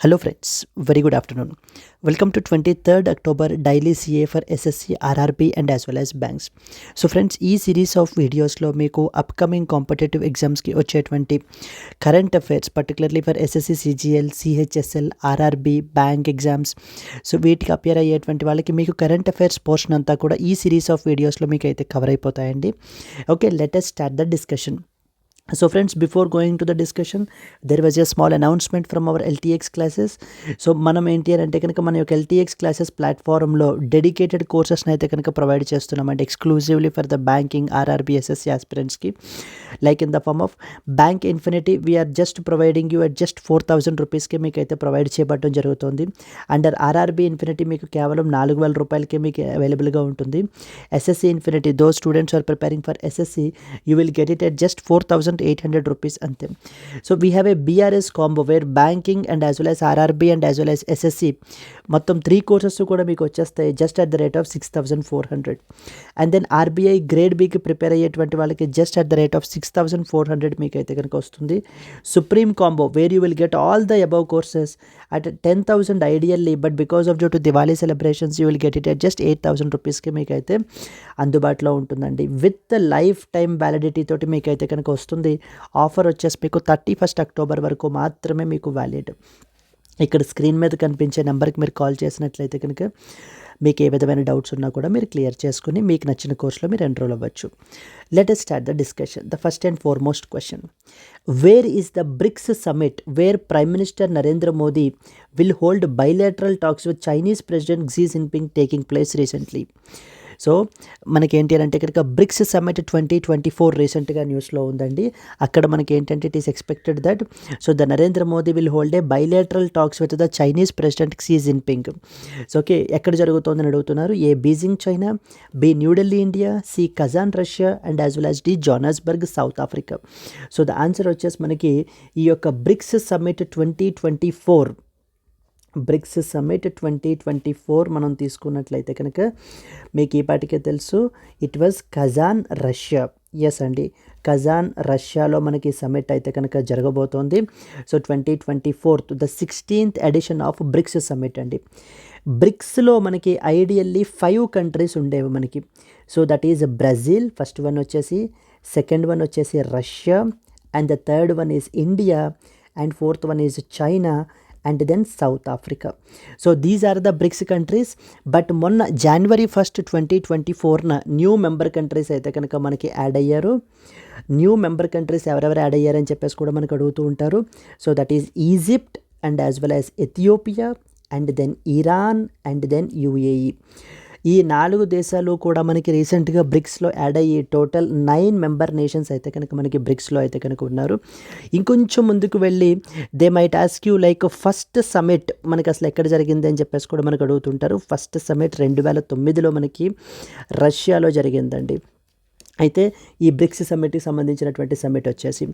Hello friends, very good afternoon. Welcome to 23rd October daily CA for SSC, RRB and as well as banks. So friends, ఈ series of వీడియోస్లో మీకు upcoming competitive ఎగ్జామ్స్కి వచ్చేటువంటి current affairs particularly for SSC, CGL, CHSL, RRB, bank exams, so వీటికి appear అయ్యేటువంటి వాళ్ళకి మీకు current affairs portion అంతా కూడా ఈ సిరీస్ ఆఫ్ వీడియోస్లో మీకు అయితే కవర్ అయిపోతాయండి. Okay, let us start the discussion. So friends, before going to the discussion, there was a small announcement from our LTX classes. So మనం ఏంటి అని అంటే కనుక మన యొక్క LTX క్లాసెస్ ప్లాట్ఫామ్లో డెడికేటెడ్ కోర్సెస్ని అయితే కనుక ప్రొవైడ్ చేస్తున్నామంటే exclusively for the banking, RRB, SSC ఆస్పిరెంట్స్కి. Like in the form of bank infinity we're just providing you at just 4,000 రూపీస్కి మీకు అయితే ప్రొవైడ్ చేయబడటం జరుగుతుంది. అండర్ ఆర్ఆర్బి ఇన్ఫినిటీ మీకు కేవలం 4,000 రూపాయలకే మీకు అవైలబుల్గా ఉంటుంది. SSC infinity, though students are preparing for SSC, you will get it at just 4,800 rupees అంతే. So we have a BRS combo where banking and as well as RRB and as well as SSC మొత్తం 3 courses కూడా మీకు వచ్చేస్తాయి just at the rate of 6,400. And then RBI grade బికి prepare అయ్యేటువంటి వాళ్ళకి just at the rate of 6,400 మీకు అయితే కనుక వస్తుంది. Supreme combo wear you will get all the above courses at 10,000 ideally, but because of due to Diwali celebrations you will get it at just 8,000 రూపీస్కి మీకు అయితే అందుబాటులో ఉంటుందండి. విత్ లైఫ్ టైం వ్యాలిడిటీ తోటి మీకు అయితే కనుక వస్తుంది. ఆఫర్ వచ్చేసి మీకు 31st అక్టోబర్ వరకు మాత్రమే మీకు వ్యాలిడ్. ఇక్కడ స్క్రీన్ మీద కనిపించే నెంబర్కి మీరు కాల్ చేసినట్లయితే కనుక మీకు ఏ విధమైన డౌట్స్ ఉన్నా కూడా మీరు క్లియర్ చేసుకుని మీకు నచ్చిన కోర్సులో మీరు ఎన్రోల్ అవ్వచ్చు. Let us start the discussion. The first and foremost question, where is the BRICS summit where Prime Minister Narendra Modi will hold bilateral talks with Chinese president Xi Jinping taking place recently? So మనకి ఏంటి అంటే కనుక bricks summit 2024 రీసెంట్గా న్యూస్లో ఉందండి. అక్కడ మనకి ఏంటంటే it is expected that so the Narendra Modi will hold a bilateral talks with the Chinese president Xi Jinping. So okay, ఎక్కడ జరుగుతుందని అడుగుతున్నారు. A Beijing China, B New Delhi India, C Kazan Russia and as well as D Johannesburg South Africa. So the answer వచ్చేసి మనకి ఈ యొక్క bricks summit 2024 bricks summit 2024 మనం తీసుకున్నట్లయితే కనుక మీకు ఈ పాటికే తెలుసు, it was Kazan Russia. Yes అండి, కజాన్ రష్యాలో మనకి సమ్మిట్ అయితే కనుక జరగబోతోంది. So 2024 the 16th edition of BRICS summit అండి. బ్రిక్స్లో మనకి ఐడియల్లీ 5 కంట్రీస్ ఉండేవి మనకి. So that is Brazil, first one వచ్చేసి, సెకండ్ వన్ వచ్చేసి Russia, and the third one is India, and fourth one is China, and then South Africa. So these are the BRICS countries. But మొన్న January 1st 2024 new member countries అయితే కనుక మనకి add అయ్యారు. New member countries ఎవరెవరు add అయ్యారని చెప్పేసి కూడా మనకు అడుగుతూ ఉంటారు. So that is Egypt and as well as Ethiopia and then Iran and then UAE. ఈ 4 దేశాలు కూడా మనకి రీసెంట్గా బ్రిక్స్లో యాడ్ అయ్యి టోటల్ 9 మెంబర్ నేషన్స్ అయితే కనుక మనకి బ్రిక్స్లో అయితే కనుక ఉన్నారు. ఇంకొంచెం ముందుకు వెళ్ళి they might ask you like first summit మనకి అసలు ఎక్కడ జరిగింది అని చెప్పేసి కూడా మనకు అడుగుతుంటారు. ఫస్ట్ సమిట్ 2009లో మనకి రష్యాలో జరిగిందండి. అయితే ఈ బ్రిక్స్ సమ్మిట్కి సంబంధించినటువంటి సమ్మిట్ వచ్చేసి,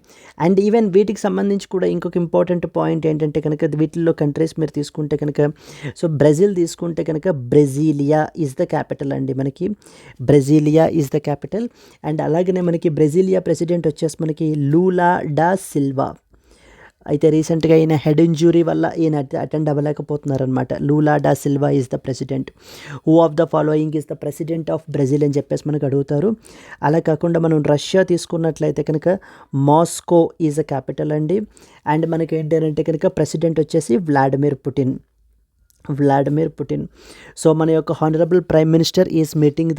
అండ్ ఈవెన్ వీటికి సంబంధించి కూడా ఇంకొక ఇంపార్టెంట్ పాయింట్ ఏంటంటే కనుక వీటిల్లో కంట్రీస్ మీరు తీసుకుంటే కనుక సో బ్రెజిల్ తీసుకుంటే కనుక బ్రెజీలియా ఈజ్ ద క్యాపిటల్ అండి. మనకి Brasilia is the capital. And అలాగనే మనకి బ్రెజీలియా ప్రెసిడెంట్ వచ్చేసి మనకి లూలా డా సిల్వా. అయితే రీసెంట్గా ఈయన హెడ్ ఇంజురీ వల్ల ఈయన అటెండ్ అవ్వలేకపోతున్నారనమాట. Lula da Silva is the president. Who of the following is the president of Brazil అని చెప్పేసి మనకు అడుగుతారు. అలా కాకుండా మనం రష్యా తీసుకున్నట్లయితే కనుక మాస్కో ఈజ్ ద క్యాపిటల్ అండి. అండ్ మనకి ఏంటంటే కనుక ప్రెసిడెంట్ వచ్చేసి వ్లాడిమిర్ పుటిన్. సో మన యొక్క honourable prime minister is meeting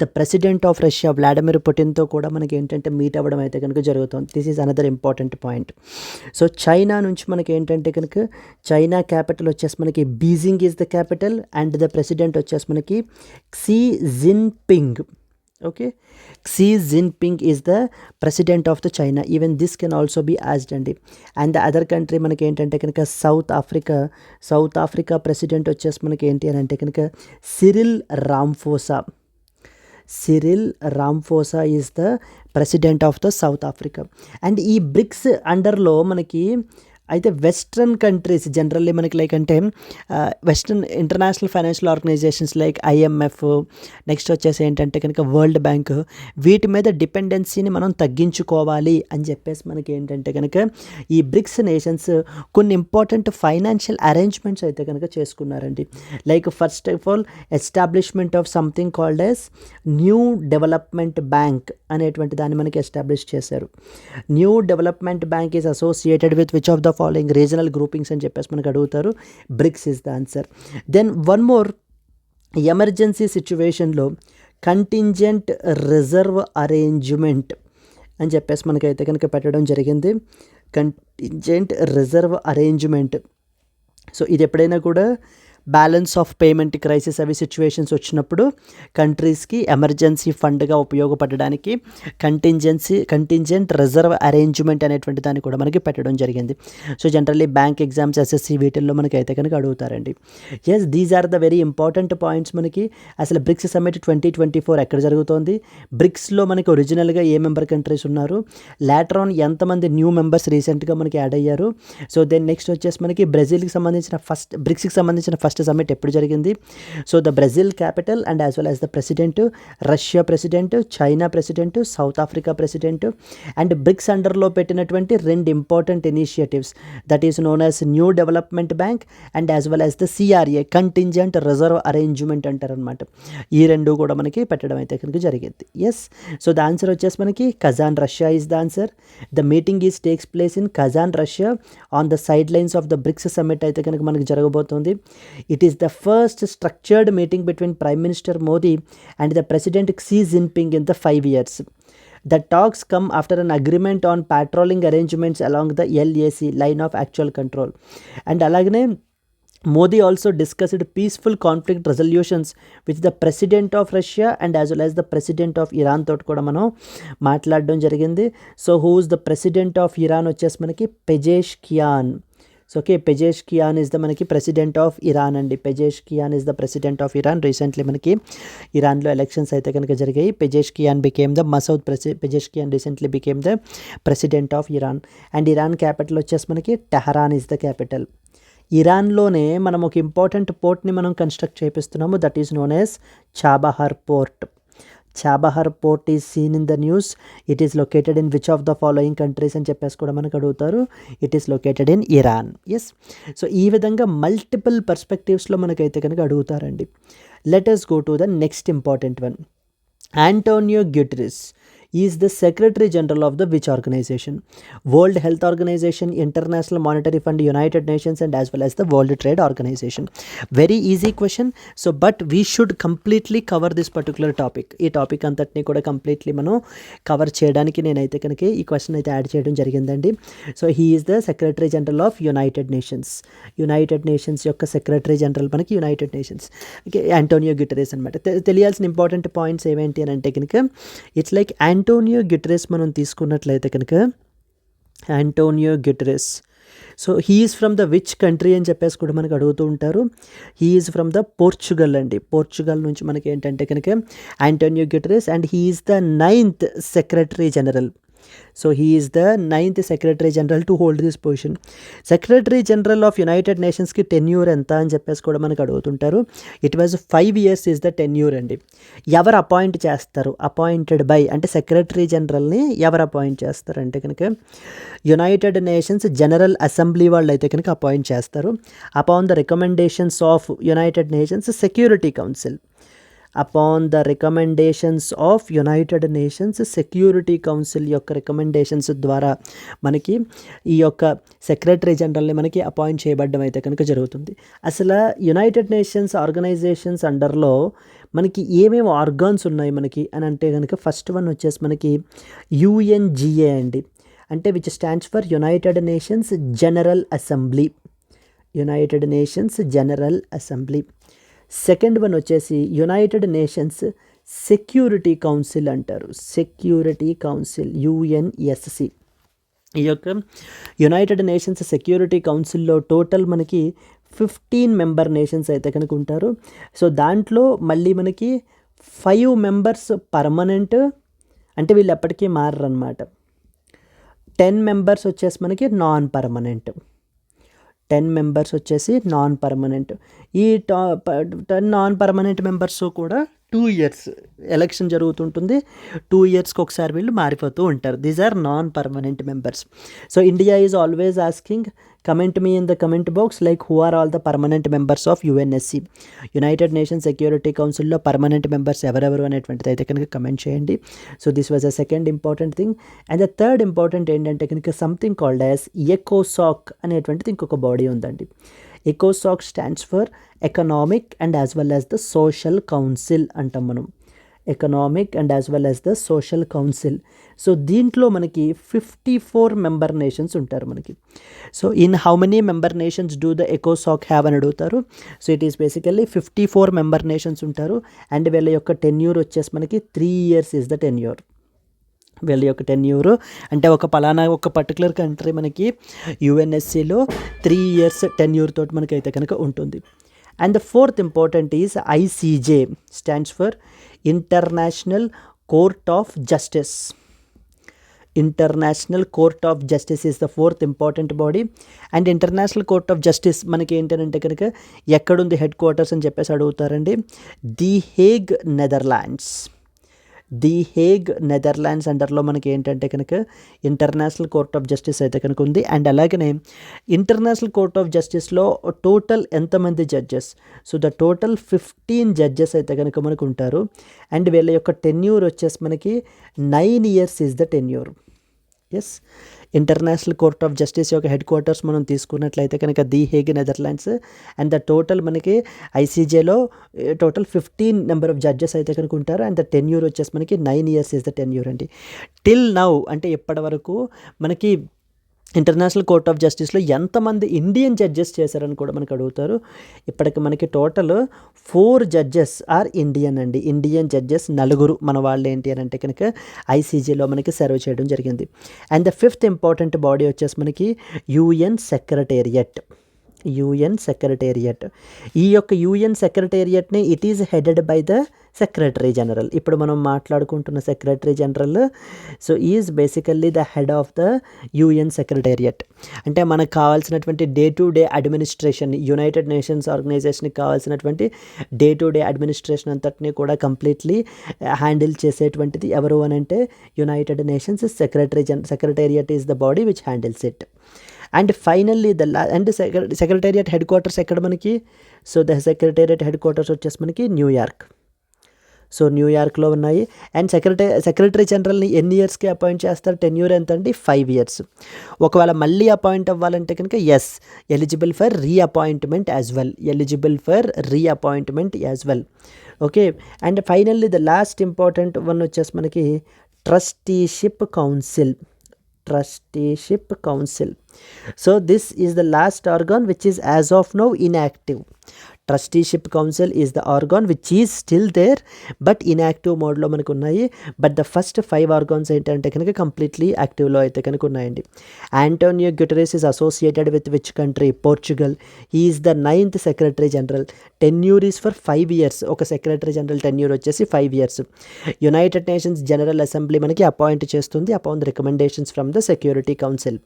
the president of Russia Vladimir పుటిన్తో కూడా మనకి ఏంటంటే మీట్ అవ్వడం అయితే కనుక జరుగుతుంది. This is another important point. So China నుంచి మనకి ఏంటంటే కనుక చైనా క్యాపిటల్ వచ్చేసి మనకి Beijing is the capital and the president వచ్చేసి మనకి Xi Jinping. Okay, Xi Jinping is the president of the China. Even this can also be asked అండి. And the other country మనకి ఏంటంటే కనుక సౌత్ ఆఫ్రికా ప్రెసిడెంట్ వచ్చేసి మనకి ఏంటి అని అంటే కనుక Cyril Ramaphosa is the president of the South Africa. And ఈ బ్రిక్స్ అండర్లో మనకి అయితే వెస్ట్రన్ కంట్రీస్ జనరల్లీ మనకి లైక్ అంటే western international financial organisations like IMF, next వచ్చేసి ఏంటంటే కనుక వరల్డ్ బ్యాంక్, వీటి మీద డిపెండెన్సీని మనం తగ్గించుకోవాలి అని చెప్పేసి మనకి ఏంటంటే కనుక ఈ బ్రిక్స్ నేషన్స్ కొన్ని ఇంపార్టెంట్ ఫైనాన్షియల్ అరేంజ్మెంట్స్ అయితే కనుక చేసుకున్నారండి. Like first of all establishment of something called as New Development Bank అనేటువంటి దాన్ని మనకి ఎస్టాబ్లిష్ చేశారు. New Development Bank is associated with which of the following regional groupings అని చెప్పేసి మనకు అడుగుతారు. BRICS is the answer. Then one more, emergency సిచ్యువేషన్లో contingent reserve arrangement అని చెప్పేసి మనకైతే కనుక పెట్టడం జరిగింది. Contingent reserve arrangement. సో ఇది ఎప్పుడైనా కూడా బ్యాలెన్స్ ఆఫ్ పేమెంట్ క్రైసిస్ అవి సిచ్యువేషన్స్ వచ్చినప్పుడు కంట్రీస్కి ఎమర్జెన్సీ ఫండ్గా ఉపయోగపడడానికి కంటింజెంట్ రిజర్వ్ అరేంజ్మెంట్ అనేటువంటి దాన్ని కూడా మనకి పెట్టడం జరిగింది. So generally bank exams, SSC వీటిల్లో మనకి అయితే కనుక అడుగుతారండి. Yes, these are the very important points. మనకి అసలు బ్రిక్స్ సమ్మిట్ 2024 ఎక్కడ జరుగుతోంది, బ్రిక్స్లో మనకి ఒరిజినల్గా ఏ మెంబర్ కంట్రీస్ ఉన్నారు, లాటర్ ఆన్ ఎంతమంది న్యూ మెంబర్స్ రీసెంట్గా మనకి యాడ్ అయ్యారు. సో దెన్ నెక్స్ట్ వచ్చేసి మనకి బ్రెజిల్కి సంబంధించిన బ్రిక్స్కి సంబంధించిన ఫస్ట్ సమ్మిట్ ఎప్పుడు జరిగింది. So the Brazil capital and as well as the president, Russia president, China president, South Africa president, and BRICS అండర్లో పెట్టినటువంటి రెండు important initiatives, that is known as New Development Bank and as well as the CRA, contingent reserve arrangement అంటారనమాట. ఈ రెండు కూడా మనకి పెట్టడం అయితే కనుక జరిగింది. ఎస్, సో ద ఆన్సర్ వచ్చేసి మనకి Kazan, Russia is the answer. The meeting is takes place in Kazan, Russia on the side lines of the BRICS summit అయితే కనుక మనకి జరగబోతుంది. It is the first structured meeting between Prime Minister Modi and the President Xi Jinping in the 5 years. The talks come after an agreement on patrolling arrangements along the LAC, line of actual control. And alagane Modi also discussed peaceful conflict resolutions with the President of Russia and as well as the President of Iran తోటి కూడా మనం మాట్లాడడం జరిగింది. So who is the president of Iran వచ్చేసి మనకి Pezeshkian. So okay, Pezeshkian is the మనకి president of Iran అండి. Pezeshkian is the president of Iran. Recently మనకి ఇరాన్లో ఎలక్షన్స్ అయితే కనుక జరిగాయి. Pezeshkian became the Pezeshkian recently became the president of Iran. And Iran capital వచ్చేసి మనకి టెహరాన్ ఇస్ ద క్యాపిటల్. ఇరాన్లోనే మనం ఒక ఇంపార్టెంట్ పోర్ట్ని మనం కన్స్ట్రక్ట్ చేపిస్తున్నాము, that is known as Chabahar port. Chabahar port is seen in the news. It is located in which of the following countries అని చెప్పేసి కూడా మనకు అడుగుతారు. It is located in Iran. Yes, so ఈ విధంగా మల్టిపుల్ పర్స్పెక్టివ్స్లో మనకైతే కనుక అడుగుతారండి. Let us go to the next important one. Antonio Gutteres is the Secretary General of the which organization? World Health Organization, International Monetary Fund, United Nations and as well as the World Trade Organization. Very easy question. So but we should completely cover this particular topic. ఈ topic అంతటిని కూడా completely మనం cover చేయడానికి నేనైతే కనుక ఈ question అయితే add చేయడం జరిగిందండి. So he is the secretary general of United nations. United nations యొక్క సెక్రటరీ జనరల్ మనకి యునైటెడ్ నేషన్స్ ఆంటోనియో గ్యుటెరెస్ అనమాట. తెలియాల్సిన ఇంపార్టెంట్ పాయింట్స్ ఏమేంటి అని అంటే కనుక ఇట్స్ లైక్ ఆంటోనియో గ్యుటెరెస్ మనం తీసుకున్నట్లయితే కనుక Antonio Guterres, so he is from the which country అని చెప్పేసి కూడా మనకు అడుగుతూ ఉంటారు. He is from the Portugal అండి. పోర్చుగల్ నుంచి మనకి ఏంటంటే కనుక Antonio Guterres and he is the 9th secretary general. So he is the 9th secretary general to hold this position. Secretary general of United నేషన్స్కి టెన్యూర్ ఎంత అని చెప్పేసి కూడా మనకు అడుగుతుంటారు. It was 5 years is the tenure అండి. ఎవరు appoint చేస్తారు? అపాయింటెడ్ బై అంటే సెక్రటరీ జనరల్ని ఎవరు అపాయింట్ చేస్తారు అంటే కనుక యునైటెడ్ నేషన్స్ జనరల్ అసెంబ్లీ వాళ్ళు అయితే కనుక అపాయింట్ చేస్తారు. Upon the recommendations of United Nations Security council. Upon the recommendations of United Nations Security council యొక్క రికమెండేషన్స్ ద్వారా మనకి ఈ యొక్క సెక్రటరీ జనరల్ని మనకి అపాయింట్ చేయబడడం అయితే కనుక జరుగుతుంది. అసలు యునైటెడ్ నేషన్స్ ఆర్గనైజేషన్స్ అండర్లో మనకి ఏమేమి ఆర్గాన్స్ ఉన్నాయి మనకి అని అంటే కనుక ఫస్ట్ వన్ వచ్చేసి మనకి యుఎన్జిఏ అండి, అంటే which stands for United Nations General assembly. United Nations General assembly. Second one వచ్చేసి యునైటెడ్ నేషన్స్ సెక్యూరిటీ కౌన్సిల్ అంటారు. Security council UNSC. ఈ యొక్క యునైటెడ్ నేషన్స్ సెక్యూరిటీ కౌన్సిల్లో టోటల్ మనకి 15 మెంబర్ నేషన్స్ అయితే కనుక ఉంటారు. సో దాంట్లో మళ్ళీ మనకి 5 members పర్మనెంట్, అంటే వీళ్ళు ఎప్పటికీ మారరు అనమాట. 10 members వచ్చేసి మనకి నాన్ పర్మనెంట్. 10 మెంబర్స్ వచ్చేసి నాన్ పర్మనెంట్. ఈ 10 నాన్ పర్మనెంట్ మెంబర్స్ కూడా 2 ఇయర్స్ ఎలక్షన్ జరుగుతుంటుంది. 2 ఇయర్స్కి ఒకసారి వీళ్ళు మారిపోతూ ఉంటారు. These are non permanent members. So India is always asking, comment me in the comment box like who are all the permanent members of UNSC, United Nations Security కౌన్సిల్లో permanent members ఎవరెవరు అనేటువంటిది అయితే కనుక కమెంట్ చేయండి. So this was a second important thing. And the third important ఏంటంటే కనుక something called as ఎకోసాక్ అనేటువంటిది ఇంకొక బాడీ ఉందండి. ఎకోసాక్ stands for economic and as well as the social council అంటాం మనం. Economic and as well as the social council. So దీంట్లో మనకి 54 మెంబర్ నేషన్స్ ఉంటారు మనకి. So in how many member nations do the ఎకోసాక్ హ్యావ్ అని అడుగుతారు. So it is basically 54 member nations ఉంటారు. అండ్ వీళ్ళ యొక్క టెన్యూర్ వచ్చేసి మనకి 3 ఇయర్స్ ఇస్ ద టెన్యూర్. వీళ్ళ యొక్క టెన్యూర్ అంటే ఒక పర్టికులర్ కంట్రీ మనకి యుఎన్ఎస్సిలో 3 ఇయర్స్ టెన్యూర్ తోటి మనకైతే కనుక ఉంటుంది. And the fourth important is ICJ, stands for International Court of Justice. International Court of Justice is the fourth important body. And International Court of Justice మనకి ఏంటంటే కనుక ఎక్కడుంది హెడ్ క్వార్టర్స్ అని చెప్పేసి అడుగుతారండి. The Hague, Netherlands. The Hague, Netherlands అండర్లో మనకి ఏంటంటే కనుక ఇంటర్నేషనల్ కోర్ట్ ఆఫ్ జస్టిస్ అయితే కనుక ఉంది. అండ్ అలాగనే ఇంటర్నేషనల్ కోర్ట్ ఆఫ్ జస్టిస్లో టోటల్ ఎంతమంది judges? So the total 15 judges అయితే కనుక మనకు ఉంటారు. అండ్ వీళ్ళ యొక్క టెన్యూర్ వచ్చేసి మనకి 9 years is the tenure. Yes, International Court of Justice యొక్క హెడ్ క్వార్టర్స్ మనం తీసుకున్నట్లయితే కనుక the Hague, Netherlands. And the total మనకి ఐసీజేలో టోటల్ 15 నెంబర్ ఆఫ్ జడ్జెస్ అయితే కనుక ఉంటారు. అండ్ ద టెన్యూర్ వచ్చేసి మనకి 9 ఇయర్స్ ఇస్ ద టెన్యూర్ అండి. టిల్ నౌ అంటే ఇప్పటి వరకు మనకి ఇంటర్నేషనల్ కోర్ట్ ఆఫ్ జస్టిస్లో ఎంతమంది ఇండియన్ జడ్జెస్ చేశారని కూడా మనకు అడుగుతారు. ఇప్పటికి మనకి టోటల్ 4 జడ్జెస్ ఆర్ ఇండియన్ అండి. ఇండియన్ జడ్జెస్ 4 మన వాళ్ళు ఏంటి అని అంటే కనుక ఐసీజీలో మనకి సర్వ్ చేయడం జరిగింది. And the fifth important body వచ్చేసి మనకి యుఎన్ సెక్రటేరియట్. UN secretariat. ఈ యొక్క యుఎన్ సెక్రటేరియట్ని it is headed by the secretary general. ఇప్పుడు మనం మాట్లాడుకుంటున్న secretary general so is basically the head of the UN secretariat. అంటే మనకు కావాల్సినటువంటి day to day administration, United Nations ఆర్గనైజేషన్కి కావాల్సినటువంటి డే టు డే అడ్మినిస్ట్రేషన్ అంతటినీ కూడా కంప్లీట్లీ హ్యాండిల్ చేసేటువంటిది ఎవరు అని అంటే United nations secretariat is the body which handles it. And finally secretariat head quarters ఎక్కడ మనకి? So the secretariat head quarters వచ్చేసి మనకి న్యూయార్క్. సో న్యూయార్క్లో ఉన్నాయి. అండ్ సెక్రటరీ జనరల్ని ఎన్ని ఇయర్స్కి అపాయింట్ చేస్తారు? టెన్యూర్ ఎంత అండి? 5 ఇయర్స్. ఒకవేళ మళ్ళీ అపాయింట్ అవ్వాలంటే కనుక yes, eligible for reappointment as well. Eligible for reappointment as well. Okay. And finally the last important one వచ్చేసి మనకి Trusteeship Council. Trusteeship Council. So this is the last organ which is as of now inactive. Trusteeship Council is the organ which is still there but inactive మోడ్లో మనకు ఉన్నాయి. But the first 5 organs ఏంటంటే కనుక completely యాక్టివ్లో అయితే కనుక ఉన్నాయండి. Antonio Guterres is associated with which country? Portugal. He is the 9th secretary general. Tenure is for 5 years. ఒక secretary general tenure వచ్చేసి 5 years. United Nations General Assembly మనకి appoint చేస్తుంది upon the recommendations from the Security Council.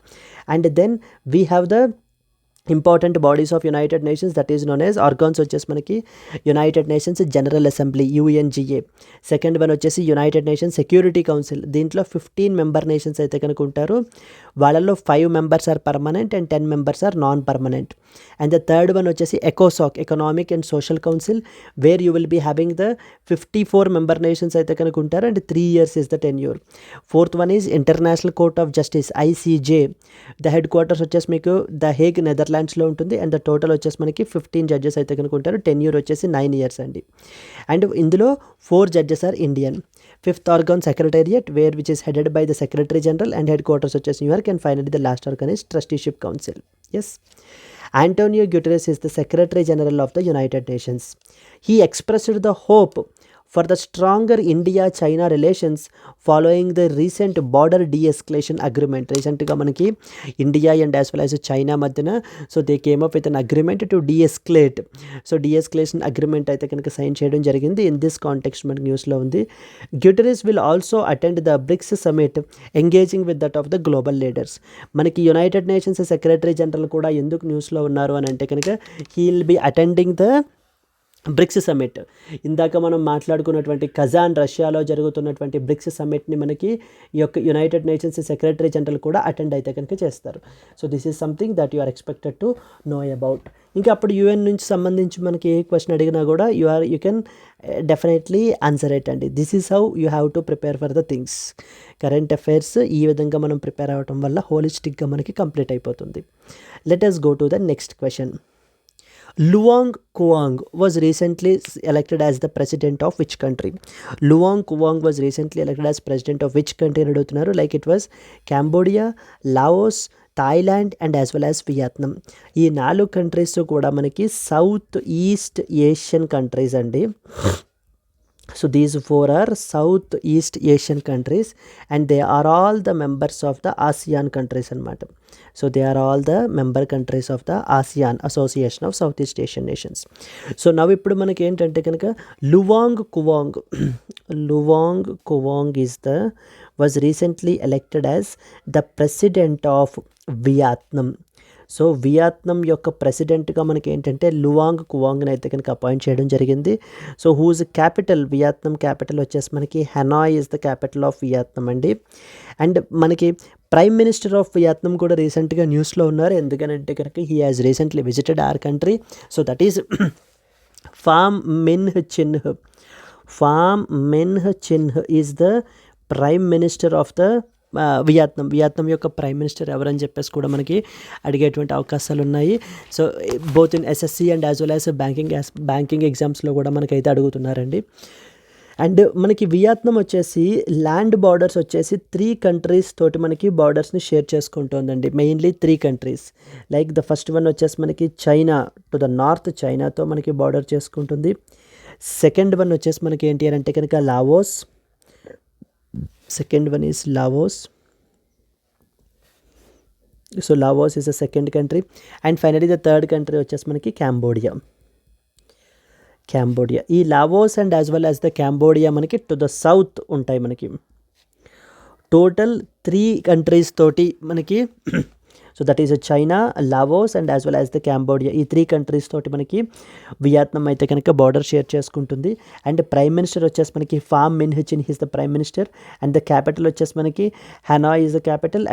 And then we have the important bodies of United Nations that is known as organs వచ్చేసి మనకి United Nations General Assembly UNGA. Second one వచ్చేసి United Nations Security Council. దీంట్లో 15 member nations అయితే కనుక ఉంటారు. వాళ్ళల్లో 5 members are permanent and 10 members are non permanent. And the third one వచ్చేసి ఎకోసాక్, economic and social council, where you will be having the 54 member nations అయితే కనుక ఉంటారు and 3 years is the tenure. Fourth one is International Court of Justice ICJ. The headquarters వచ్చేసి మీకు the Hague, నెదర్లాండ్స్లో ఉంటుంది. And the total వచ్చేసి మనకి 15 judges అయితే కనుక ఉంటారు. టెన్యూర్ వచ్చేసి 9 ఇయర్స్ అండి. అండ్ ఇందులో 4 judges are Indian. Fifth organ secretariat where which is headed by the secretary general and headquarters వచ్చేసి New York. And finally the last organ is trusteeship council. Yes, Antonio Gutteres is the Secretary General of the United Nations. He expressed the hope for the stronger India China relations following the recent border de-escalation agreement. రీసెంట్గా మనకి India and as well as China మధ్యన so they came up with an agreement to de-escalate. So de-escalation agreement అయితే కనుక sign చేయడం జరిగింది. In this context మనకి న్యూస్లో ఉంది. Guterres will also attend the BRICS summit engaging with that of the global leaders. మనకి United Nations secretary general కూడా ఎందుకు న్యూస్లో ఉన్నారు అని అంటే కనుక he will be attending the BRICS summit. ఇందాక మనం మాట్లాడుకున్నటువంటి కజాన్ రష్యాలో జరుగుతున్నటువంటి బ్రిక్స్ సమ్మిట్ని మనకి ఈ యొక్క యునైటెడ్ నేషన్స్ సెక్రటరీ జనరల్ కూడా అటెండ్ అయితే కనుక చేస్తారు. So this is something that you are expected to know about. ఇంకా అప్పుడు యుఎన్ నుంచి సంబంధించి మనకి ఏ క్వశ్చన్ అడిగినా కూడా you can definitely answer it అండి. This is how you have to prepare for the things. Current affairs ఈ విధంగా మనం ప్రిపేర్ అవ్వటం వల్ల హోలిస్టిక్గా మనకి కంప్లీట్ అయిపోతుంది. Let us go to the next question. Luang Kuang was recently elected as the president of which country? Luang Kuang was recently elected as president of which country అని అడుగుతున్నారు. Like it was Cambodia, Laos, Thailand and as well as Vietnam. ఈ 4 countries కూడా మనకి south east Asian countries అండి. So these 4 are South East Asian countries and they are all the members of the ASEAN countries అన్నమాట. So they are all the member countries of the ASEAN Association of Southeast Asian Nations. So now ఇప్పుడు మనకి ఏంటంటే కనుక Luong Cuong was recently elected as the president of Vietnam. So Vietnam యొక్క ప్రెసిడెంట్గా మనకి ఏంటంటే లువాంగ్ కువాంగ్ని అయితే కనుక అపాయింట్ చేయడం జరిగింది. So whose capital, Vietnam capital వచ్చేసి మనకి Hanoi is the capital of Vietnam అండి. అండ్ మనకి ప్రైమ్ మినిస్టర్ ఆఫ్ వియత్నాం కూడా రీసెంట్గా న్యూస్లో ఉన్నారు. ఎందుకనంటే కనుక he has recently visited our country. So that is Pham Minh Chinh is the prime minister of the Vietnam యొక్క ప్రైమ్ మినిస్టర్ ఎవరని చెప్పేసి కూడా మనకి అడిగేటువంటి అవకాశాలు ఉన్నాయి. So both in SSC and as well as banking ఎగ్జామ్స్లో కూడా మనకైతే అడుగుతున్నారండి. అండ్ మనకి వియత్నాం వచ్చేసి ల్యాండ్ బార్డర్స్ వచ్చేసి 3 కంట్రీస్ తోటి మనకి బార్డర్స్ని షేర్ చేసుకుంటుందండి. Mainly 3 countries. Like the first one వచ్చేసి మనకి చైనా, టు ద నార్త్ చైనాతో మనకి బార్డర్ చేసుకుంటుంది. సెకండ్ వన్ వచ్చేసి మనకి ఏంటి అని అంటే కనుక Laos. Second one is Laos. So Laos is the second country. And finally the third country వచ్చేసి మనకి Cambodia. ఈ Laos and as well as the Cambodia మనకి టు ద సౌత్ ఉంటాయి. మనకి టోటల్ 3 కంట్రీస్ తోటి మనకి so that is China, Laos and as well as the Cambodia. ఈ 3 countries తోటి మనకి వియత్నాం అయితే కనుక బార్డర్ షేర్ చేసుకుంటుంది. అండ్ ప్రైమ్ మినిస్టర్ వచ్చేసి మనకి Pham Minh Chinh is the prime minister. And the capital వచ్చేసి మనకి Hanoi is the capital.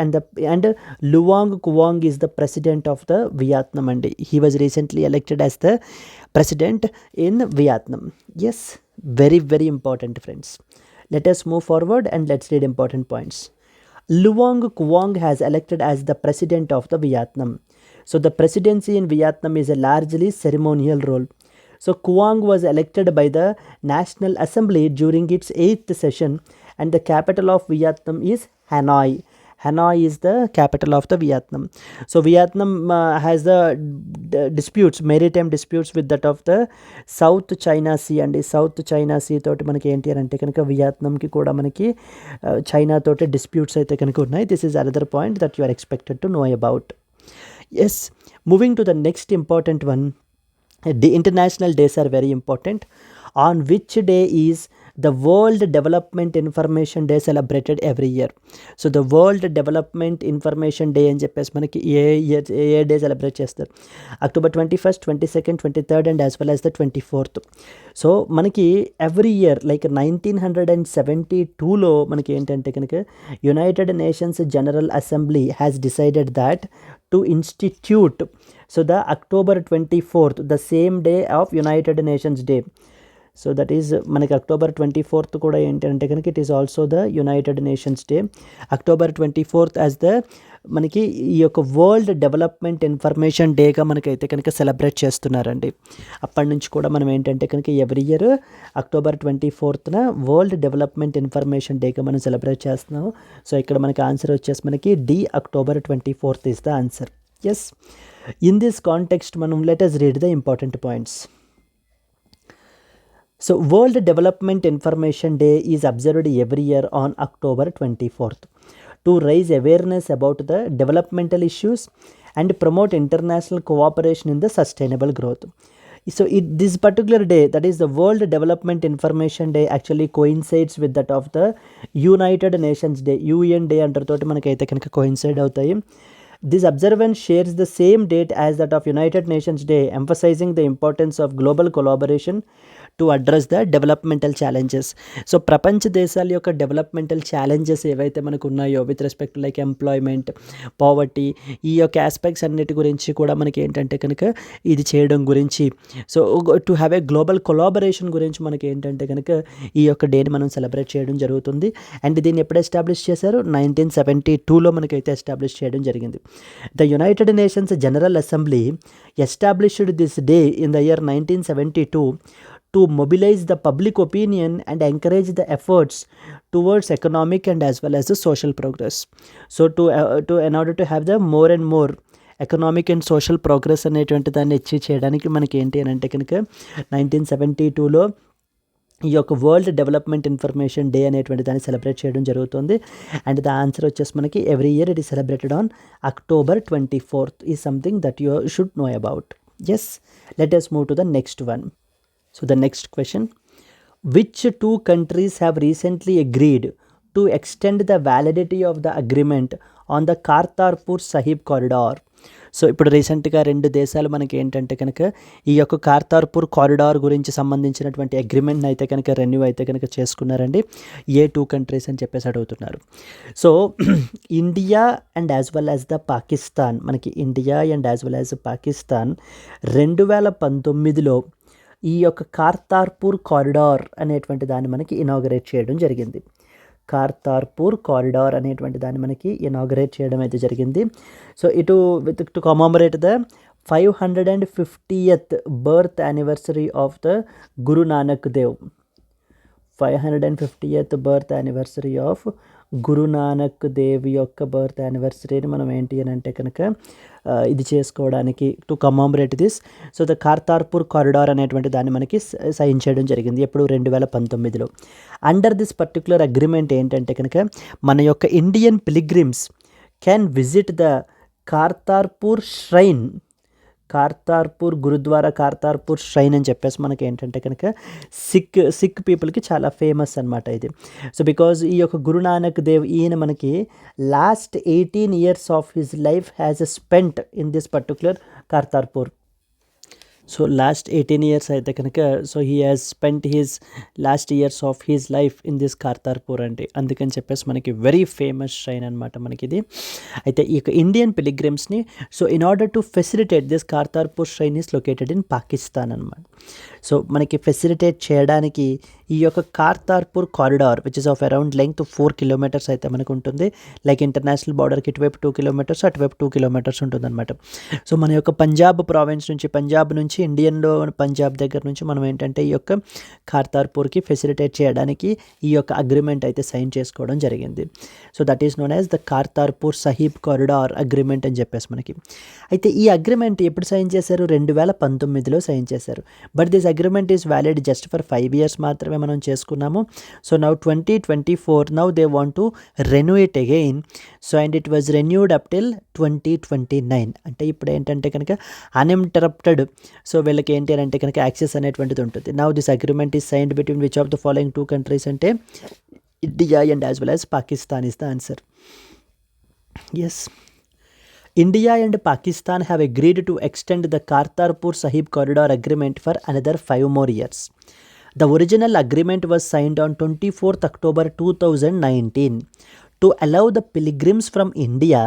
And Luong Cuong is the president of the Vietnam అండి. He was recently elected as the president in Vietnam. Yes, very very important friends. Let us move forward and let's read important points. Luang Kuang has elected as the president of the Vietnam. So the presidency in Vietnam is a largely ceremonial role. So Kuang was elected by the National Assembly during its 8th session and the capital of Vietnam is Hanoi. Hanoi is the capital of the Vietnam. So Vietnam has the maritime disputes with that of the South China Sea and South China Sea తోటి మనకి ఏంటి అని అంటే కనుక వియత్నాంకి కూడా మనకి China తోటి disputes అయితే కనుక ఉన్నాయి. This is another point that you are expected to know about. Yes, moving to the next important one. The international days are very important. On which day is the World Development Information Day celebrated every year? So the World Development Information Day అని చెప్పేసి మనకి ఏ day celebrate చేస్తారు? October 21st, 22nd, 23rd and as well as the 24th. So మనకి every year like 1972లో మనకి ఏంటంటే కనుక United Nations General assembly has decided that to institute so the October 24th, the same day of United Nations Day. So that is మనకి October 24th కూడా ఏంటి అంటే కనుక it is also the United nations day. October 24th as the మనకి ఈ యొక్క world Development information డేగా మనకైతే కనుక సెలబ్రేట్ చేస్తున్నారండి. అప్పటి నుంచి కూడా మనం ఏంటంటే కనుక every year October 24th world Development information డేగా మనం సెలబ్రేట్ చేస్తున్నాము. సో ఇక్కడ మనకి ఆన్సర్ వచ్చేసి మనకి the October 24th is the answer. Yes, in this context మనం let us read the important points. So World Development Information Day is observed every year on October 24th to raise awareness about the developmental issues and promote international cooperation in the sustainable growth. So this particular day, that is the World Development Information Day, actually coincides with that of the United Nations Day. UN Day under తోటి మనకైతే కనుక coincide అవుతాయి. This observance shares the same date as that of United Nations Day, emphasizing the importance of global collaboration to address the developmental challenges. So ప్రపంచ దేశాల యొక్క developmental challenges ఏవైతే మనకు ఉన్నాయో with respect like employment, poverty, ఈ యొక్క aspects అన్నిటి గురించి కూడా మనకి ఏంటంటే కనుక ఇది చేయడం గురించి, so to have a global collaboration గురించి మనకి ఏంటంటే కనుక ఈ యొక్క డేని మనం సెలబ్రేట్ చేయడం జరుగుతుంది. అండ్ దీన్ని ఎప్పుడు ఎస్టాబ్లిష్ చేశారు? 1972లో మనకైతే ఎస్టాబ్లిష్ చేయడం జరిగింది. The United Nations General assembly established this day in the year 1972 to mobilize the public opinion and encourage the efforts towards economic and as well as the social progress. So in order to have the more and more economic and social progress అనేటువంటి దాన్ని achieve చేయడానికి మనకి ఏంటి అని అంటే కనుక 1972లో ఈ యొక్క వరల్డ్ డెవలప్మెంట్ ఇన్ఫర్మేషన్ డే అనేటువంటి దాన్ని సెలబ్రేట్ చేయడం జరుగుతుంది. అండ్ ద ఆన్సర్ వచ్చేసి మనకి every year it is celebrated on October 24th is something that you should know about. Yes, let us move to the next one. So the next question, which two countries have recently agreed to extend the validity of the agreement on the Kartarpur Sahib corridor? So ఇప్పుడు రీసెంట్గా 2 దేశాలు మనకి ఏంటంటే కనుక ఈ యొక్క Kartarpur corridor గురించి సంబంధించినటువంటి అగ్రిమెంట్ని అయితే కనుక రెన్యూ అయితే కనుక చేసుకున్నారండి. ఏ 2 కంట్రీస్ అని చెప్పేసి అడుగుతున్నారు. So India and as well as the Pakistan, మనకి India and as well as Pakistan 2019లో ఈ యొక్క కార్తార్పూర్ కారిడార్ అనేటువంటి దాన్ని మనకి ఇనాగరేట్ చేయడం జరిగింది. కార్తార్పూర్ కారిడార్ అనేటువంటి దాన్ని మనకి ఇనాగరేట్ చేయడం అయితే జరిగింది. So to commemorate the 550th birth anniversary of the Guru Nanak Dev. 550th birth anniversary of Guru Nanak Dev యొక్క బర్త్ యానివర్సరీని మనం ఏంటి అని అంటే కనుక ఇది చేసుకోవడానికి to commemorate this. So the Kartarpur corridor అనేటువంటి దాన్ని మనకి సైన్ చేయడం జరిగింది ఎప్పుడు 2019లో. అండర్ దిస్ పర్టికులర్ అగ్రిమెంట్ ఏంటంటే కనుక మన యొక్క Indian pilgrims can visit the Kartarpur shrine, Kartarpur gurdwara Kartarpur shrine అని చెప్పేసి మనకి ఏంటంటే కనుక సిక్ పీపుల్కి చాలా ఫేమస్ అనమాట ఇది. సో బికాజ్ ఈ యొక్క గురు నానక్ దేవ్ ఈయన మనకి last 18 years of his life has spent in this particular Kartarpur. So last 18 years అయితే కనుక so he has spent his last years of his life in this Kartarpur అంటే అందుకని చెప్పేసి మనకి వెరీ ఫేమస్ ష్రైన్ అనమాట మనకి ఇది. అయితే ఈ యొక్క ఇండియన్ పిలిగ్రిమ్స్ని so in order to facilitate this Kartarpur shrine is located in Pakistan అనమాట. సో మనకి ఫెసిలిటేట్ చేయడానికి ఈ యొక్క Kartarpur corridor which is of around length 4 kilometers అయితే మనకు ఉంటుంది. లైక్ ఇంటర్నేషనల్ బార్డర్కి ఇటువైపు 2 kilometers, అటువైపు 2 kilometers ఉంటుంది అనమాట. సో మన యొక్క పంజాబ్ ప్రావిన్స్ నుంచి, పంజాబ్ నుంచి ఇండియన్లో పంజాబ్ దగ్గర నుంచి మనం ఏంటంటే ఈ యొక్క కార్తార్పూర్కి ఫెసిలిటేట్ చేయడానికి ఈ యొక్క అగ్రిమెంట్ అయితే సైన్ చేసుకోవడం జరిగింది. So that is known as the Kartarpur Sahib corridor agreement అని చెప్పేసి మనకి. అయితే ఈ అగ్రిమెంట్ ఎప్పుడు సైన్ చేశారు? 2019లో సైన్ చేశారు. But this agreement is valid just for 5 years మాత్రమే మనం చేసుకున్నాము. So now 2024 now they want to renew it again. So and it was renewed up till 2029. అంటే ఇప్పుడు ఏంటంటే కనుక అన్ఇంటరప్టెడ్ సో వీళ్ళకి ఏంటి అని అంటే కనుక యాక్సెస్ అనేటువంటిది ఉంటుంది. Now this agreement is signed between which of the following 2 countries అంటే India and as well as Pakistan is the answer. Yes, India and Pakistan have agreed to extend the Kartarpur Sahib Corridor Agreement for another 5 more years. The original agreement was signed on 24th October 2019 to allow the pilgrims from India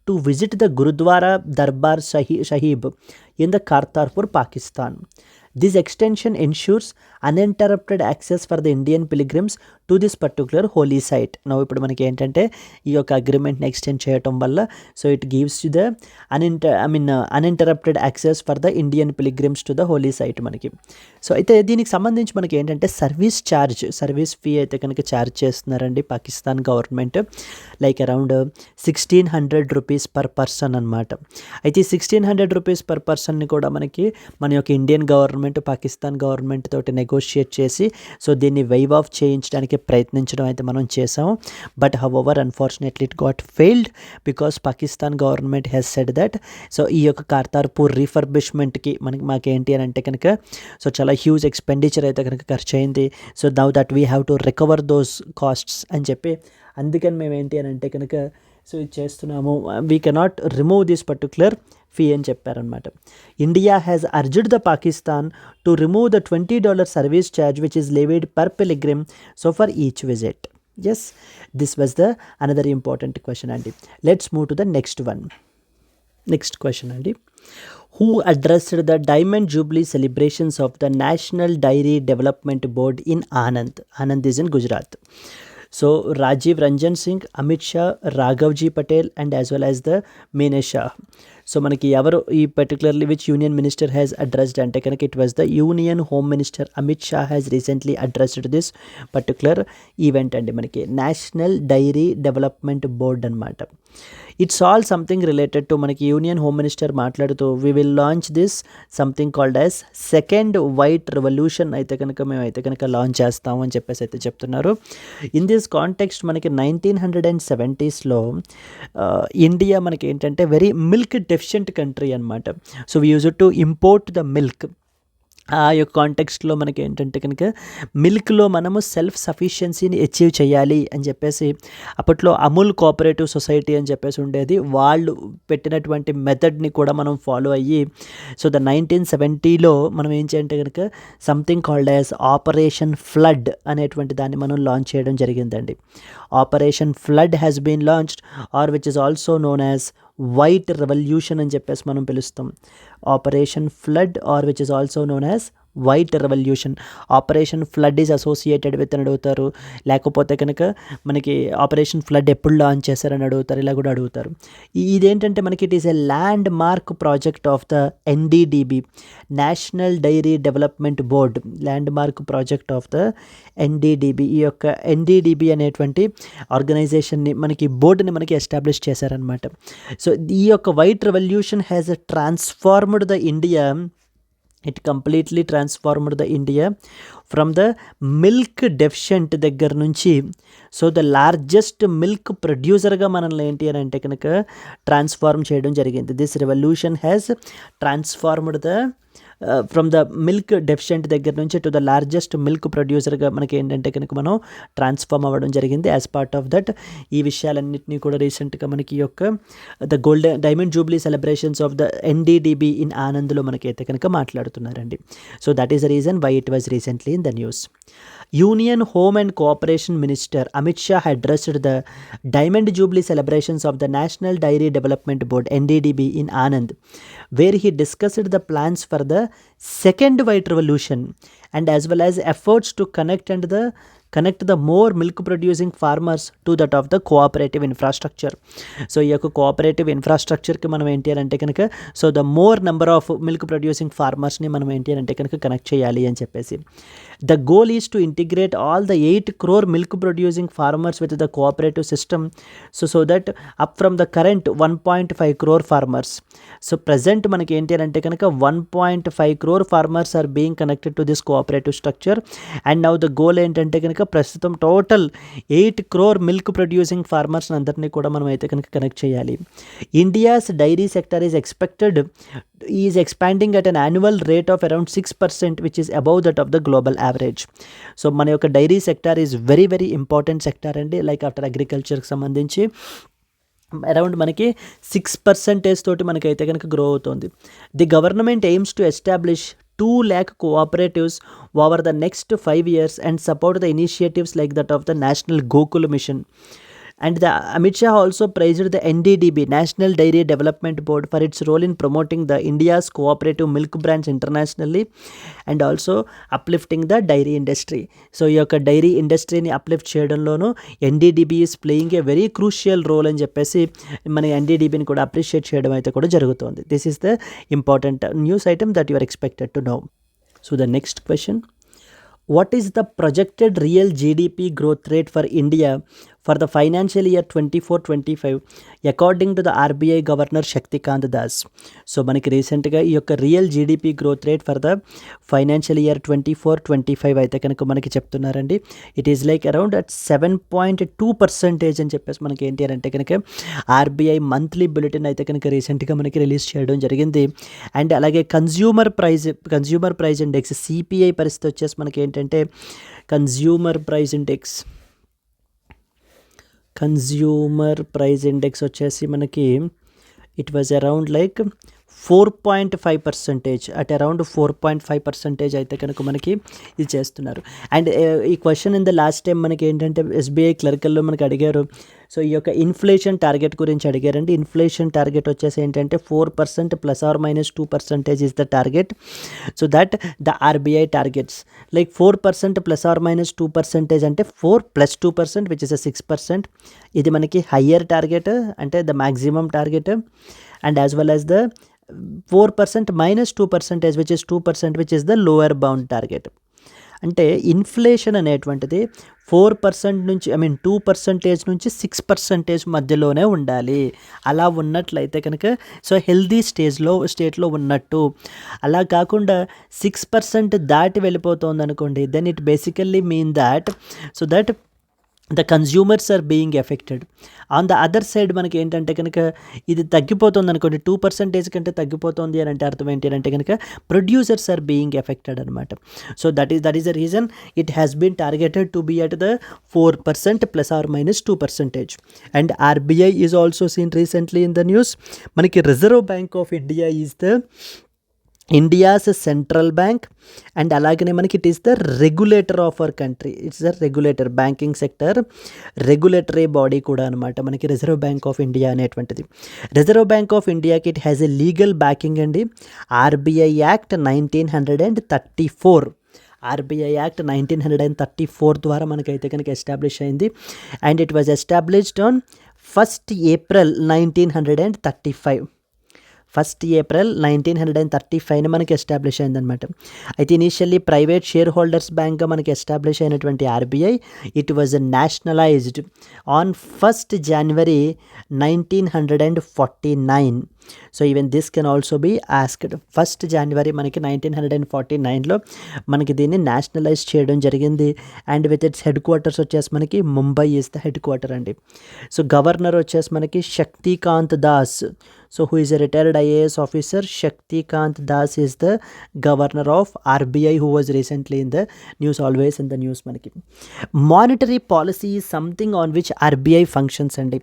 to visit the Gurudwara Darbar Sahib in the Kartarpur, Pakistan. This extension ensures uninterrupted access for the Indian pilgrims to this particular holy site. Now ఇప్పుడు మనకి ఏంటంటే ఈ యొక్క అగ్రిమెంట్ని extend చేయటం వల్ల so it gives you the uninterrupted access for the Indian pilgrims to the holy site మనకి. So అయితే దీనికి సంబంధించి మనకి ఏంటంటే సర్వీస్ ఫీ అయితే కనుక ఛార్జ్ చేస్తున్నారండి Pakistan government. Like around 1600 rupees per person అనమాట. అయితే 1600 rupees per personని కూడా మనకి మన యొక్క ఇండియన్ గవర్నమెంట్ పాకిస్తాన్ గవర్నమెంట్ తోటి నెగోషియేట్ చేసి సో దీన్ని వైవ్ ఆఫ్ చేయించడానికి ప్రయత్నించడం అయితే మనం చేసాము. But however unfortunately it got failed because Pakistan government has said that so ఈ యొక్క కార్తార్పూర్ రీఫర్బిష్మెంట్కి మాకేంటి అని అంటే కనుక సో చాలా హ్యూజ్ ఎక్స్పెండిచర్ అయితే కనుక ఖర్చు అయింది. So now that we have to recover those costs అని చెప్పి అందుకని మేము ఏంటి అని అంటే కనుక సో ఇది చేస్తున్నాము, we cannot remove this particular fee అని చెప్పారనమాట. India has urged the Pakistan to remove the $20 service charge which is levied per pilgrim so for each visit. Yes, this was the another important question అండి. Let's move to the next one. Next question అండి, who addressed the Diamond Jubilee celebrations of the National Dairy Development Board in Anand. Anand is in Gujarat. So Rajiv Ranjan Singh, Amit Shah, Raghavji Patel and as well as the Meena Shah. So మనకి ఎవరు ఈ particularly which union minister has addressed అంటే కనుక it was the union home minister Amit Shah has recently addressed this particular event అండి. మనకి national Dairy Development board అనమాట. It's all something related to మనకి union home minister మాట్లాడుతూ we will launch this something called as second white revolution అయితే కనుక మేము అయితే కనుక లాంచ్ చేస్తాము అని చెప్పేసి అయితే చెప్తున్నారు. ఇన్ దిస్ కాంటెక్స్ట్ మనకి 1970s ఇండియా మనకి ఏంటంటే వెరీ మిల్క్ డెఫిషియెంట్ కంట్రీ అనమాట. So we use to import the milk. ఆ యొక్క కాంటెక్స్ట్లో మనకి ఏంటంటే కనుక మిల్క్లో మనము సెల్ఫ్ సఫిషియన్సీని అచీవ్ చేయాలి అని చెప్పేసి అప్పట్లో అమూల్ కోఆపరేటివ్ సొసైటీ అని చెప్పేసి ఉండేది. వాళ్ళు పెట్టినటువంటి మెథడ్ని కూడా మనం ఫాలో అయ్యి సో ద 1970లో మనం ఏం చేయాలంటే కనుక something called as Operation Flood అనేటువంటి దాన్ని మనం లాంచ్ చేయడం జరిగిందండి. Operation Flood has been launched or which is also known as White Revolution అని చెప్పేసి మనం పిలుస్తాం. Operation Flood or which is also known as White Revolution. Operation Flood is associated with అని అడుగుతారు, లేకపోతే కనుక మనకి ఆపరేషన్ ఫ్లడ్ ఎప్పుడు లాంచ్ చేశారని అడుగుతారు, ఇలా కూడా అడుగుతారు. ఇదేంటంటే మనకి it is a landmark project of the NDDB, National Dairy Development Board, landmark project of the NDDB. ఈ యొక్క NDDB అనేటువంటి ఆర్గనైజేషన్ని మనకి బోర్డుని మనకి ఎస్టాబ్లిష్ చేశారనమాట. సో ఈ యొక్క white revolution has transformed the India, it completely transformed the India from the milk deficient దగ్గర నుంచి సో ద లార్జెస్ట్ మిల్క్ ప్రొడ్యూసర్గా మనల్ని ఏంటి అని అంటే కనుక ట్రాన్స్ఫార్మ్ చేయడం జరిగింది. This revolution has transformed the from the milk deficient దగ్గర నుంచి టు ద లార్జెస్ట్ మిల్క్ ప్రొడ్యూసర్గా మనకి ఏంటంటే కనుక మనం ట్రాన్స్ఫార్మ్ అవ్వడం జరిగింది. యాజ్ పార్ట్ ఆఫ్ దట్ ఈ విషయాలన్నింటినీ కూడా రీసెంట్గా మనకి ఈ యొక్క the diamond jubilee celebrations of the NDDB in ఆనంద్లో మనకి అయితే కనుక మాట్లాడుతున్నారండి. So that is the reason why it was recently in the news. Union Home and Cooperation Minister Amit Shah addressed the Diamond Jubilee celebrations of the National Dairy Development Board NDDB in Anand, where he discussed the plans for the second white revolution and as well as efforts to connect the more milk producing farmers to that of the cooperative infrastructure. So ఈ యొక్క cooperative ఇన్ఫ్రాస్ట్రక్చర్కి మనం ఏంటి అని అంటే కనుక so the more number of milk producing ఫార్మర్స్ని మనం ఏంటి అని అంటే కనుక కనెక్ట్ చేయాలి అని చెప్పేసి. The goal is to integrate all the 8 crore milk producing farmers with the cooperative system so that up from the current 1.5 crore farmers. So present మనకి ఏంటి అని అంటే కనుక 1.5 crore farmers are being connected to this cooperative structure and now the goal ఏంటంటే కనుక ప్రస్తుతం total 8 crore milk producing farmers అందరినీ కూడా మనం అయితే కనుక కనెక్ట్ చేయాలి. India's dairy sector is expanding at an annual rate of around 6% which is above that of the global average. So మన యొక్క dairy sector is very very important sector అండి. Like after అగ్రికల్చర్కి సంబంధించి అరౌండ్ మనకి 6% తోటి మనకైతే కనుక గ్రో అవుతుంది. The government aims to establish 2 lakh cooperatives over the next 5 years and support the initiatives like that of the National Gokul Mission. And the Amit Shah also praised the NDDB, National Dairy Development Board, for its role in promoting the India's cooperative milk brands internationally and also uplifting the dairy industry. So ఈ యొక్క dairy ఇండస్ట్రీని uplift చేయడంలోనూ NDDB is playing a very crucial role అని చెప్పేసి మన NDDBని కూడా appreciate చేయడం అయితే కూడా జరుగుతుంది. This is the important news item that you are expected to know. So the next question, what is the projected real GDP growth rate for India for the financial year 24-25 according to the RBI governor Shaktikant Das. So మనకి రీసెంట్గా ఈ యొక్క real GDP growth rate for the financial year 24-25 అయితే కనుక మనకి చెప్తున్నారండి. It is like around at 7.2% అని చెప్పేసి మనకి ఏంటి అని అంటే కనుక ఆర్బీఐ మంత్లీ బులెటిన్ అయితే కనుక రీసెంట్గా మనకి రిలీజ్ చేయడం జరిగింది. అండ్ అలాగే కన్జ్యూమర్ ప్రైస్ ఇండెక్స్ సిపిఐ పరిస్థితి వచ్చేసి మనకి ఏంటంటే కన్జ్యూమర్ ప్రైస్ ఇండెక్స్ వచ్చేసి మనకి it was around like 4.5%, at around 4.5% అయితే కనుక మనకి ఇది చేస్తున్నారు. అండ్ ఈ question in the last time మనకి ఏంటంటే ఎస్బీఐ క్లర్కల్లో మనకి అడిగారు. సో ఈ యొక్క ఇన్ఫ్లేషన్ టార్గెట్ గురించి అడిగారండి. ఇన్ఫ్లేషన్ టార్గెట్ వచ్చేసి ఏంటంటే 4% ±2% is the target. So that the RBI targets like 4% ±2% అంటే 4+2% విచ్ ఇస్ 6%. ఇది మనకి హయ్యర్ టార్గెట్ అంటే the maximum target. And as well as the 4% -2% which is 2% which is the lower bound target. అంటే inflation అనేటువంటిది 4% నుంచి 2% నుంచి 6% మధ్యలోనే ఉండాలి. అలా ఉన్నట్లయితే కనుక సో హెల్దీ స్టేట్లో ఉన్నట్టు. అలా కాకుండా 6% దాటి వెళ్ళిపోతుంది అనుకోండి, then it basically mean that so that the consumers are being affected. On the other side మనకి ఏంటంటే కనుక ఇది తగ్గిపోతుంది అనుకోండి, 2% కంటే తగ్గిపోతుంది అని అంటే అర్థం ఏంటి అంటే కనుక ప్రొడ్యూసర్స్ ఆర్ బీయింగ్ ఎఫెక్టెడ్ అనమాట. So that is the reason it has been targeted to be at the 4% ±2%. And RBI is also seen recently in the news. మనకి Reserve Bank of India is the India's central bank. And అలాగనే మనకి it is the regulator of our country. It's the regulator, banking sector regulatory body కూడా అనమాట మనకి Reserve Bank of India అనేటువంటిది. Reserve Bank of ఇండియాకి it has a legal backing అండి. RBI act 1934, RBI act 1934 ద్వారా మనకైతే కనుక ఎస్టాబ్లిష్ అయింది. And it was established on 1st April 1935. 1st April 1935 మనకి ఎస్టాబ్లిష్ అయిందనమాట. అయితే ఇనీషియల్లీ ప్రైవేట్ షేర్ హోల్డర్స్ బ్యాంక్గా మనకి ఎస్టాబ్లిష్ అయినటువంటి RBI it was nationalised on 1st January 1949. So even this can also be asked. 1st January మనకి 1949లో మనకి దీన్ని నేషనలైజ్ చేయడం జరిగింది. And with its headquarters వచ్చేసి మనకి ముంబై ఈజ్ ద హెడ్ క్వార్టర్ అండి. సో గవర్నర్ వచ్చేసి మనకి Shaktikanta Das. So who is a retired IAS officer. Shaktikanta Das is the governor of RBI who was recently in the news, always in the news మనకి. Monetary policy is something on which RBI functions అండి.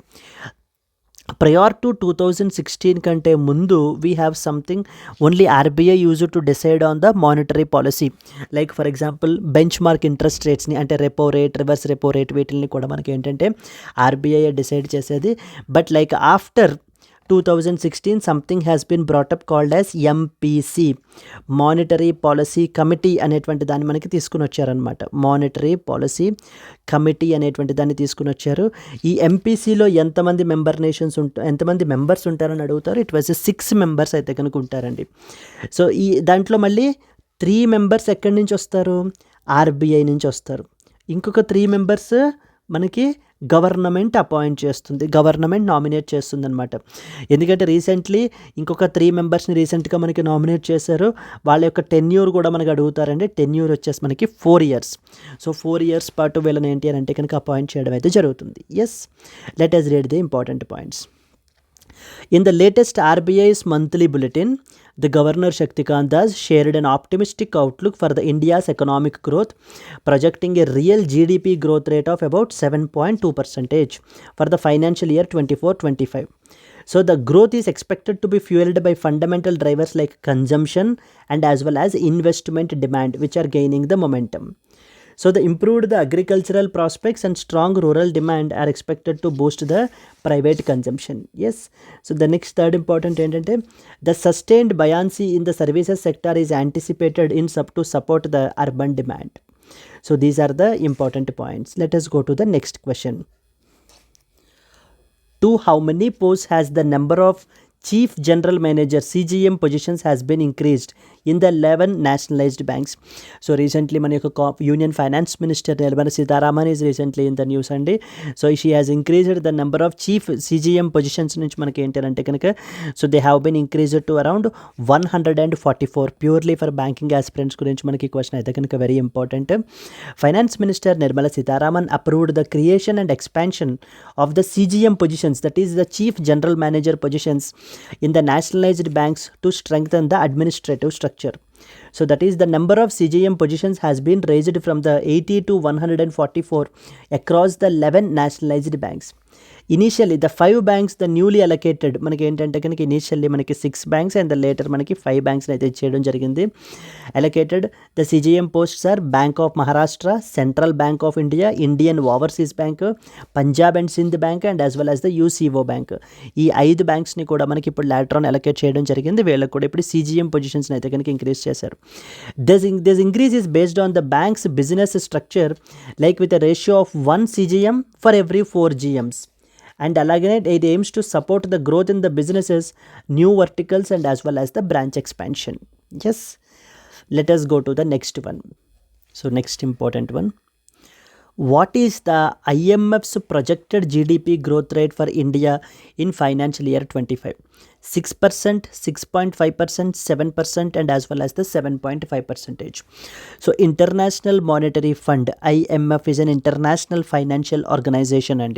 prior to 2016 కంటే ముందు we have something only RBI use to decide on the monetary policy. Like for example benchmark interest రేట్స్ని అంటే repo rate, reverse repo rate, వీటిని కూడా మనకి ఏంటంటే RBI decide చేసేది. But like after 2016 something has been brought up called as MPC, monetary policy committee అనేటువంటి దాన్ని మనకి తీసుకుని వచ్చారనమాట. మానిటరీ పాలసీ కమిటీ అనేటువంటి దాన్ని తీసుకుని వచ్చారు. ఈ ఎంపీసీలో ఎంతమంది మెంబర్స్ ఉంటారని అడుగుతారు. ఇట్ వాజ్ 6 members అయితే కనుక ఉంటారండి. సో ఈ దాంట్లో మళ్ళీ 3 members ఎక్కడి నుంచి వస్తారు, ఆర్బీఐ నుంచి వస్తారు. ఇంకొక 3 members మనకి గవర్నమెంట్ అపాయింట్ చేస్తుంది, గవర్నమెంట్ నామినేట్ చేస్తుంది అనమాట. ఎందుకంటే రీసెంట్లీ ఇంకొక 3 members రీసెంట్గా మనకి నామినేట్ చేశారు. వాళ్ళ యొక్క టెన్యూర్ కూడా మనకి అడుగుతారండి. టెన్యూర్ వచ్చేసి మనకి 4 years. సో 4 years పాటు వీళ్ళని ఏంటి అని అంటే కనుక అపాయింట్ చేయడం అయితే జరుగుతుంది. Yes, let us read the important points. In the latest RBI's monthly bulletin, the Governor Shaktikant Das shared an optimistic outlook for the India's economic growth, projecting a real GDP growth rate of about 7.2% for the financial year 24-25. So the growth is expected to be fueled by fundamental drivers like consumption and as well as investment demand, which are gaining the momentum. So the improved agricultural prospects and strong rural demand are expected to boost the private consumption. Yes. So the next third important ఏంటంటే the sustained buoyancy in the services sector is anticipated to support the urban demand. So these are the important points. Let us go to the next question. To how many posts has the number of Chief General Manager CGM positions has been increased in the 11 nationalized banks. So recently మన యొక్క union finance minister Nirmala Sitharaman is recently in the news అండి. So she has increased the number of chief CGM positions నుంచి మనకి ఏంటంటే కనుక so they have been increased to around 144 purely for banking aspirants గురించి మనకి question అయితే కనుక very important. Finance minister Nirmala Sitharaman approved the creation and expansion of the CGM positions, that is the chief general manager positions in the nationalized banks to strengthen the administrative structure. So that is the number of CGM positions has been raised from the 80 to 144 across the 11 nationalized banks. Initially the 5 banks, the newly allocated మనకి ఏంటంటే కనుక initially మనకి 6 banks and the later మనకి 5 banks అయితే చేయడం జరిగింది. Allocated the CGM posts are Bank of Maharashtra, Central Bank of India, Indian Overseas Bank, Punjab and Sindh Bank and as well as the UCO Bank. ఈ 5 బ్యాంక్స్ని కూడా మనకి ఇప్పుడు later on allocate చేయడం జరిగింది. వీళ్ళకి కూడా ఇప్పుడు CGM పొజిషన్స్ని అయితే కనుక ఇంక్రీజ్ చేశారు. This increase is based on the bank's business structure, like with a ratio of 1 CGM for every 4 GMs. And అలాగే it aims to support the growth in the businesses, new verticals and as well as the branch expansion. Yes, let us go to the next one. So next important one, what is the IMF's projected GDP growth rate for India in financial year 25? 6%, 6.5%, 7% and as well as the 7.5%. So International Monetary Fund, IMF, is an international financial organization and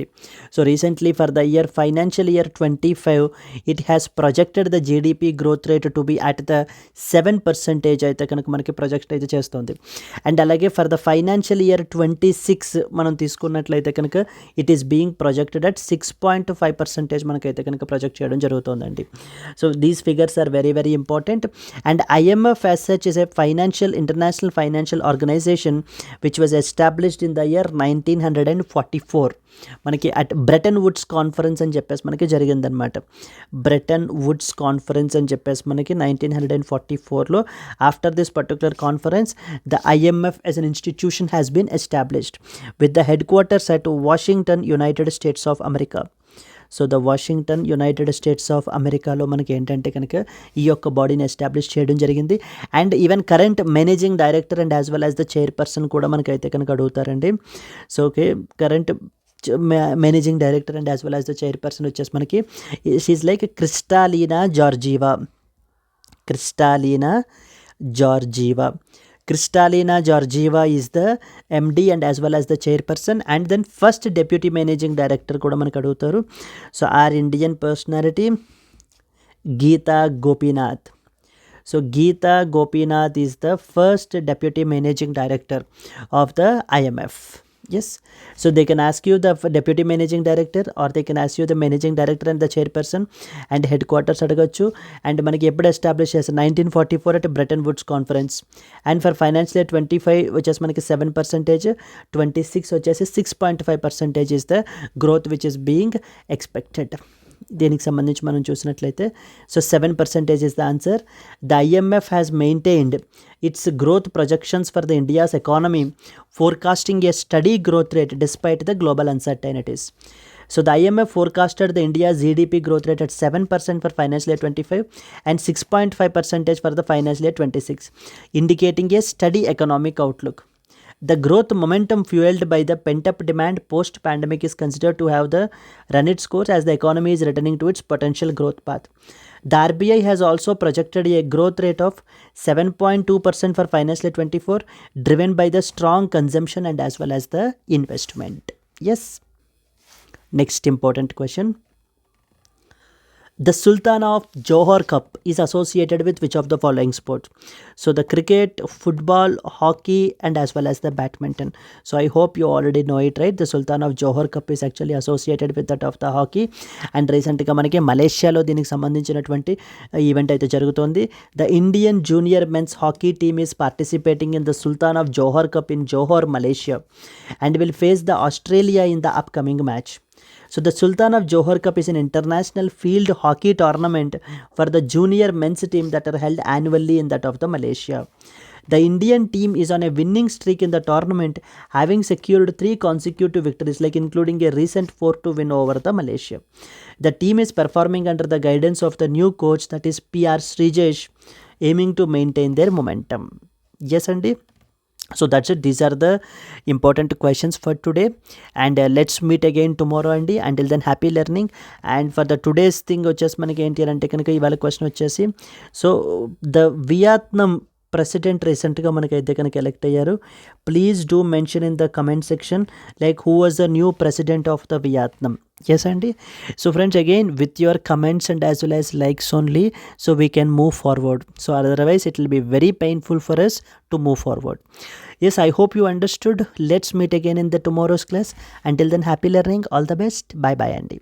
so recently for the year financial year 25 it has projected the GDP growth rate to be at the 7% అయితే కనుక మనకి project అయితే చేస్తుంది. And అలాగే for the financial year 26 మనం తీసుకున్నట్లయితే కనుక it is being projected at 6.5% మనకైతే కనుక ప్రొజెక్ట్ చేయడం జరుగుతుందండి. So these figures are very very important, and IMF as such is a international financial organization which was established in the year 1944. మనకి at Bretton Woods conference అని చెప్పేసి మనకి జరిగిందనమాట. Bretton Woods conference అని చెప్పేసి మనకి 1944లో after this particular conference the IMF as an institution has been established with the headquarters at Washington, United States of America. So the Washington United states of అమెరికాలో మనకి ఏంటంటే కనుక ఈ యొక్క బాడీని ఎస్టాబ్లిష్ చేయడం జరిగింది. And even current managing director and as well as the chairperson కూడా మనకైతే కనుక అడుగుతారండి. So okay, current managing director and as well as the chairperson వచ్చేసి మనకి she like Kristalina Georgieva. Kristalina Georgieva is the MD and as well as the chairperson, and then first deputy managing director kuda manaku adutaru. So our Indian personality Geeta Gopinath. So Geeta Gopinath is the first deputy managing director of the IMF. Yes, so they can ask you the deputy managing director or they can ask you the managing director and the chairperson and headquarters adagachu. And manaki eppudu establish as 1944 at Bretton Woods conference, and for financial year 25 which is manaki 7%, 26 వచ్చేసి 6.5% is the growth which is being expected. దీనికి సంబంధించి మనం చూసినట్లయితే so 7% is the answer. The IMF has maintained its growth projections for the India's economy, forecasting a steady growth rate despite the global uncertainties. So the IMF forecasted the India's GDP growth rate at 7% for financial year 25 and 6.5% for the financial year 26, indicating a steady economic outlook. The growth momentum fueled by the pent-up demand post-pandemic is considered to have the run its course as the economy is returning to its potential growth path. The RBI has also projected a growth rate of 7.2% for financial year 24, driven by the strong consumption and as well as the investment. Yes. Next important question. The Sultan of Johor Cup is associated with which of the following sports? So the cricket, football, hockey and as well as the badminton. So I hope you already know it, right? The Sultan of Johor Cup is actually associated with that of the hockey, and recently మనకి మలేషియాలో దీనికి సంబంధించినటువంటి event అయితే జరుగుతోంది. The Indian junior men's hockey team is participating in the Sultan of Johor Cup in Johor, Malaysia, and will face the Australia in the upcoming match. So the Sultan of Johor Cup is an international field hockey tournament for the junior men's team that are held annually in that of the Malaysia. The Indian team is on a winning streak in the tournament, having secured 3 consecutive victories, like including a recent 4-2 win over the Malaysia. The team is performing under the guidance of the new coach, that is PR Srijesh, aiming to maintain their momentum. Yes, Andy. So that's it. These are the important questions for today, and let's meet again tomorrow అండి. Until then, happy learning. And for the today's thing వచ్చేసి మనకి ఏంటి అంటే కనుక ఇవాళ question వచ్చేసి, so the Vietnam president రీసెంట్గా మనకైతే కనుక ఎలెక్ట్ అయ్యారు. Please do mention in the comment section like who was the new president of the Vietnam. Yes, Andy. So friends, again with your comments and as well as likes only, so we can move forward. So otherwise it will be very painful for us to move forward. Yes, I hope you understood. Let's meet again in the tomorrow's class. Until then, happy learning. All the best. Bye bye, Andy.